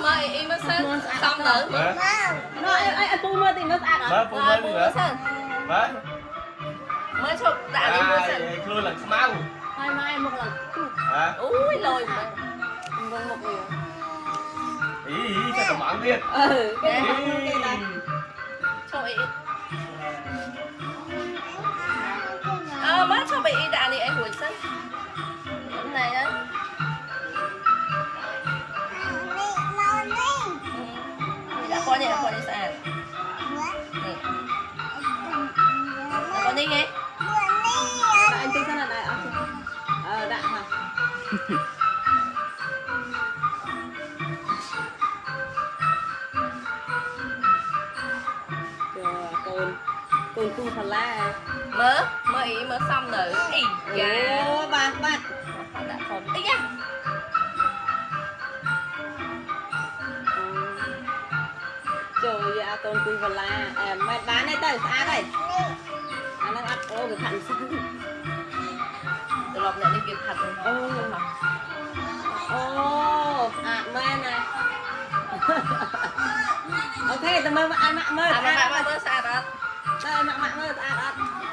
mơ im mất sân xong nữa nó ai pu mơ thì nó sạch Mơ rồi phụ mơ đi nữa. sân Mơ. mới chụp đã đi mua sân Luôn lần mau. hai mai một lần Hả? ui lồi mà vâng một người Ý sao tao mỏng biết. cái này cho ý má cho bị đã đi em buổi sân này đấy đã con đi sao con đi nghe anh tính sao là này đã hả cồn tu thật là mơ ý mơ xong nữa ý dạ bạn đã còn ý da trời ơi tôn tu thật là mẹ bán đây tới xa đây anh đang ăn ô cái thằng sao từ lọc nhận đi kịp thật ô mẹ này ok tao mơ ăn mẹ mơ mơ xa đó đây mẹ mơ ăn